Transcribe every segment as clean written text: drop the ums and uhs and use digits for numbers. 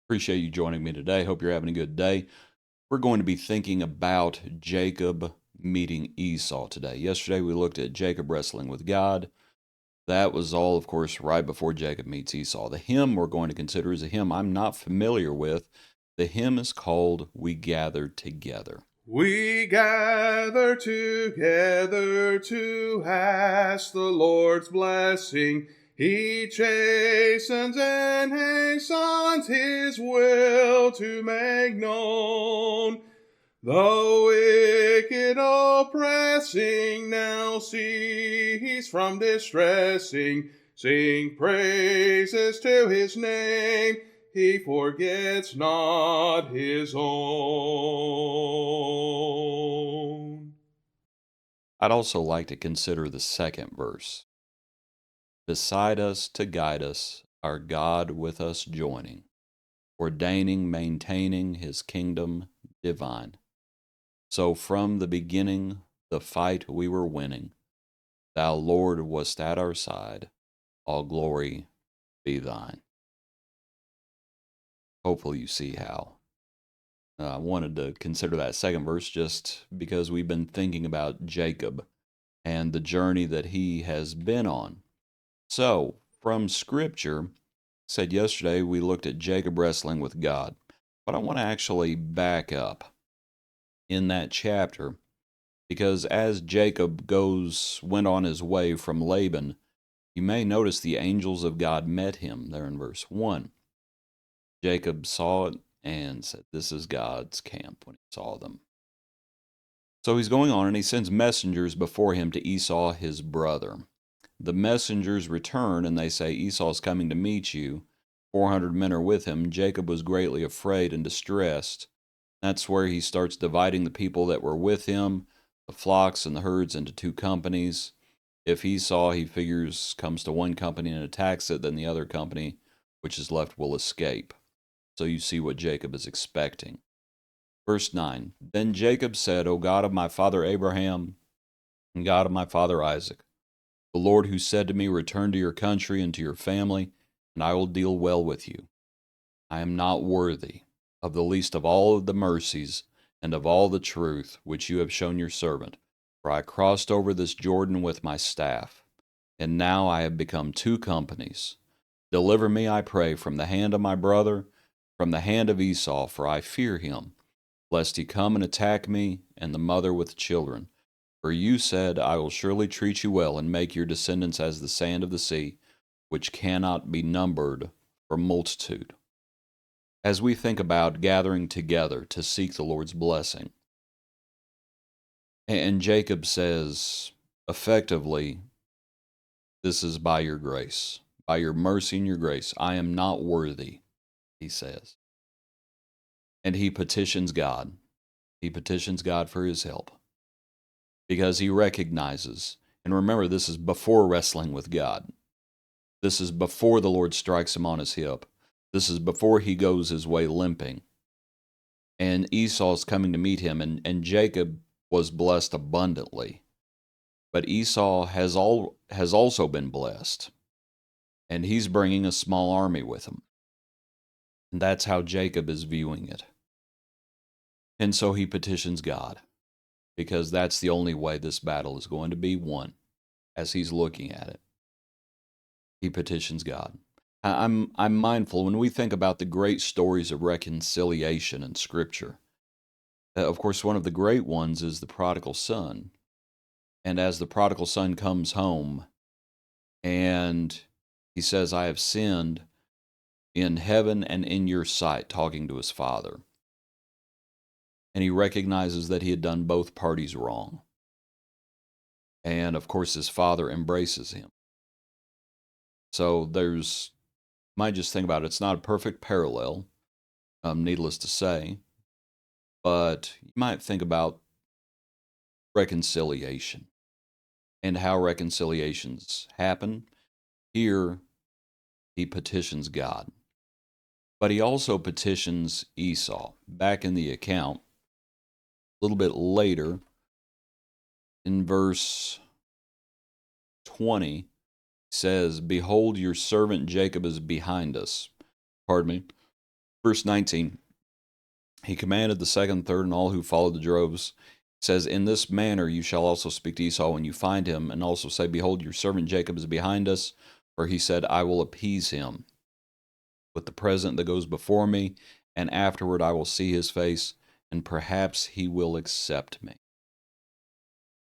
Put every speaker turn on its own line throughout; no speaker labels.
Appreciate you joining me today. Hope you're having a good day. We're going to be thinking about Jacob meeting Esau today. Yesterday we looked at Jacob wrestling with God. That was all, of course, right before Jacob meets Esau. The hymn we're going to consider is a hymn I'm not familiar with. The hymn is called We Gather Together.
We gather together to ask the Lord's blessing. He chastens and hastens his will to make known. The wicked oppressing now cease from distressing. Sing praises to his name. He forgets not his own.
I'd also like to consider the second verse. Beside us to guide us, our God with us joining, ordaining, maintaining his kingdom divine. So from the beginning, the fight we were winning, thou, Lord, wast at our side. All glory be thine. Hopefully, you see how. I wanted to consider that second verse just because we've been thinking about Jacob and the journey that he has been on. So, from Scripture, said yesterday we looked at Jacob wrestling with God, but I want to actually back up in that chapter because as Jacob went on his way from Laban, you may notice the angels of God met him there in verse 1. Jacob saw it and said, "This is God's camp," when he saw them. So he's going on and he sends messengers before him to Esau, his brother. The messengers return and they say, "Esau's coming to meet you. 400 men are with him." Jacob was greatly afraid and distressed. That's where he starts dividing the people that were with him, the flocks and the herds, into two companies. If Esau, he figures, comes to one company and attacks it, then the other company, which is left, will escape. So you see what Jacob is expecting. Verse 9, Then Jacob said, O God of my father Abraham, and God of my father Isaac, the Lord who said to me, Return to your country and to your family, and I will deal well with you. I am not worthy of the least of all of the mercies and of all the truth which you have shown your servant, for I crossed over this Jordan with my staff, and now I have become two companies. Deliver me, I pray, from the hand of my brother, from the hand of Esau, for I fear him, lest he come and attack me and the mother with the children. For you said, I will surely treat you well and make your descendants as the sand of the sea, which cannot be numbered for multitude. As we think about gathering together to seek the Lord's blessing, and Jacob says, effectively, this is by your grace, by your mercy and your grace. I am not worthy, he says. And he petitions God. He petitions God for his help because he recognizes, and remember, this is before wrestling with God. This is before the Lord strikes him on his hip. This is before he goes his way limping. And Esau's coming to meet him, and Jacob was blessed abundantly. But Esau has also been blessed, and he's bringing a small army with him. And that's how Jacob is viewing it. And so he petitions God, because that's the only way this battle is going to be won as he's looking at it. He petitions God. I'm mindful when we think about the great stories of reconciliation in Scripture. Of course, one of the great ones is the prodigal son. And as the prodigal son comes home and he says, I have sinned in heaven and in your sight, talking to his father. And he recognizes that he had done both parties wrong. And of course, his father embraces him. So might just think about it, it's not a perfect parallel, needless to say, but you might think about reconciliation and how reconciliations happen. Here, he petitions God, but he also petitions Esau. Back in the account, a little bit later, in verse 20, says, Behold, your servant Jacob is behind us. Pardon me. Verse 19, he commanded the second, third, and all who followed the droves. It says, in this manner you shall also speak to Esau when you find him, and also say, behold, your servant Jacob is behind us. For he said, I will appease him with the present that goes before me, and afterward I will see his face, and perhaps he will accept me.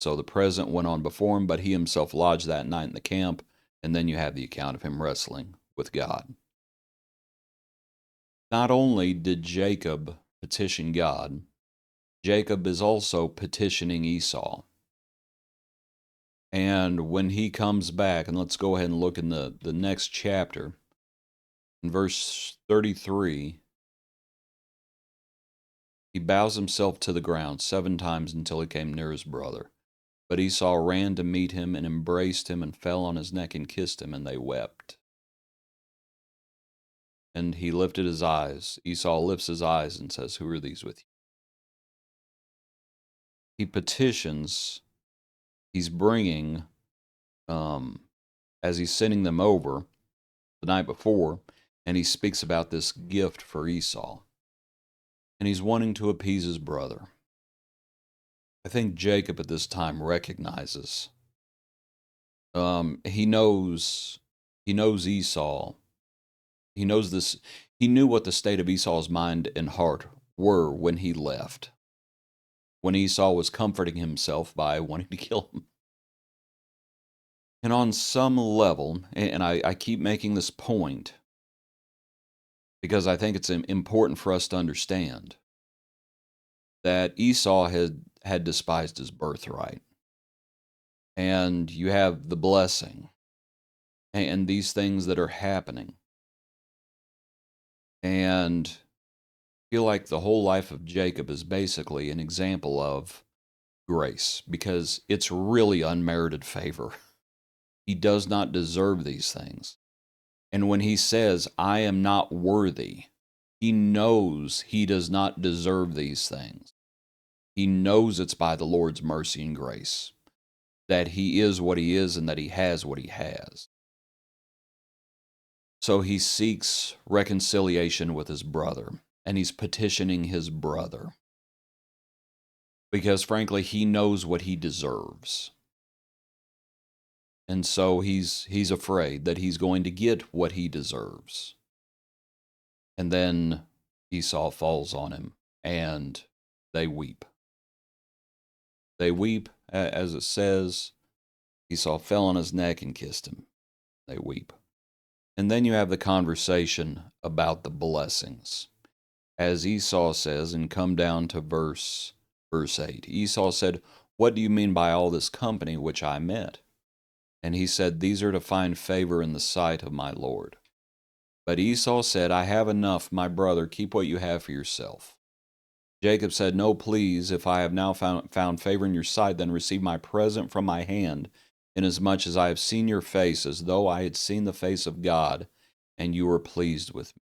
So the present went on before him, but he himself lodged that night in the camp, and then you have the account of him wrestling with God. Not only did Jacob petition God, Jacob is also petitioning Esau. And when he comes back, and let's go ahead and look in the next chapter, in verse 33, he bows himself to the ground 7 times until he came near his brother. But Esau ran to meet him and embraced him and fell on his neck and kissed him, and they wept. And he lifted his eyes. Esau lifts his eyes and says, who are these with you? He petitions, he's bringing, as he's sending them over the night before, and he speaks about this gift for Esau. And he's wanting to appease his brother. I think Jacob at this time recognizes, he knows Esau. He knows this. He knew what the state of Esau's mind and heart were when he left. When Esau was comforting himself by wanting to kill him. And on some level, and I keep making this point because I think it's important for us to understand that Esau had despised his birthright. And you have the blessing and these things that are happening. And I feel like the whole life of Jacob is basically an example of grace because it's really unmerited favor. He does not deserve these things. And when he says, I am not worthy, he knows he does not deserve these things. He knows it's by the Lord's mercy and grace that he is what he is and that he has what he has. So he seeks reconciliation with his brother, and he's petitioning his brother because, frankly, he knows what he deserves. And so he's afraid that he's going to get what he deserves. And then Esau falls on him, and they weep. They weep, as it says, Esau fell on his neck and kissed him. They weep. And then you have the conversation about the blessings. As Esau says, and come down to verse 8. Esau said, what do you mean by all this company which I met? And he said, these are to find favor in the sight of my Lord. But Esau said, I have enough, my brother, keep what you have for yourself. Jacob said, no, please, if I have now found favor in your sight, then receive my present from my hand, inasmuch as I have seen your face, as though I had seen the face of God, and you were pleased with me.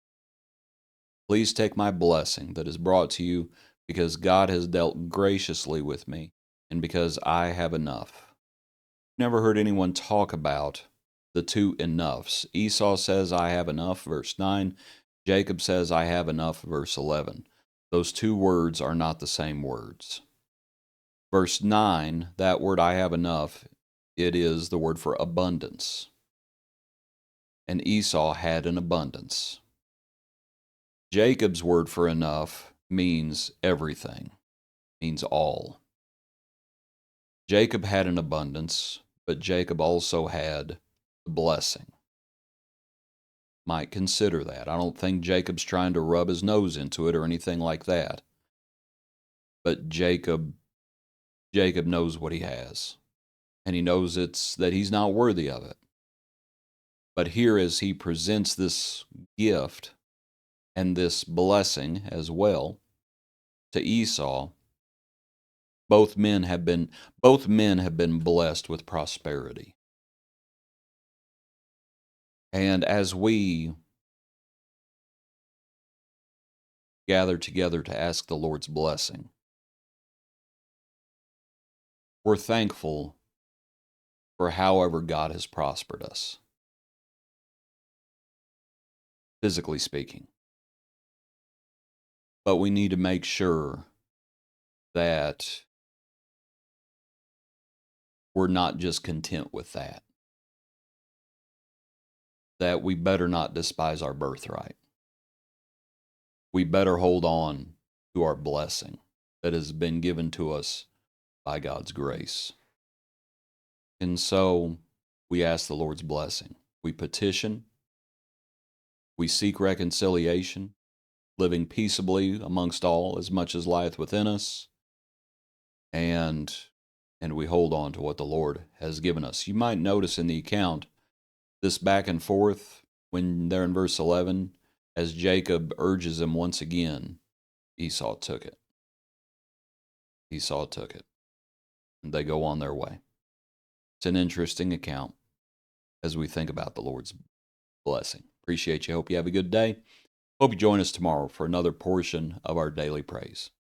Please take my blessing that is brought to you, because God has dealt graciously with me, and because I have enough. Never heard anyone talk about the two enoughs. Esau says, I have enough, verse 9. Jacob says, I have enough, verse 11. Those two words are not the same words. Verse 9, that word I have enough, it is the word for abundance. And Esau had an abundance. Jacob's word for enough means everything, means all. Jacob had an abundance, but Jacob also had the blessing. Might consider that. I don't think Jacob's trying to rub his nose into it or anything like that. But Jacob knows what he has. And he knows that he's not worthy of it. But here as he presents this gift and this blessing as well to Esau, both men have been blessed with prosperity. And as we gather together to ask the Lord's blessing, we're thankful for however God has prospered us, physically speaking. But we need to make sure that we're not just content with that. That we better not despise our birthright. We better hold on to our blessing that has been given to us by God's grace. And so we ask the Lord's blessing. We petition. We seek reconciliation, living peaceably amongst all as much as lieth within us. And we hold on to what the Lord has given us. You might notice in the account this back and forth when they're in verse 11, as Jacob urges him once again, Esau took it. Esau took it. And they go on their way. It's an interesting account as we think about the Lord's blessing. Appreciate you. Hope you have a good day. Hope you join us tomorrow for another portion of our daily praise.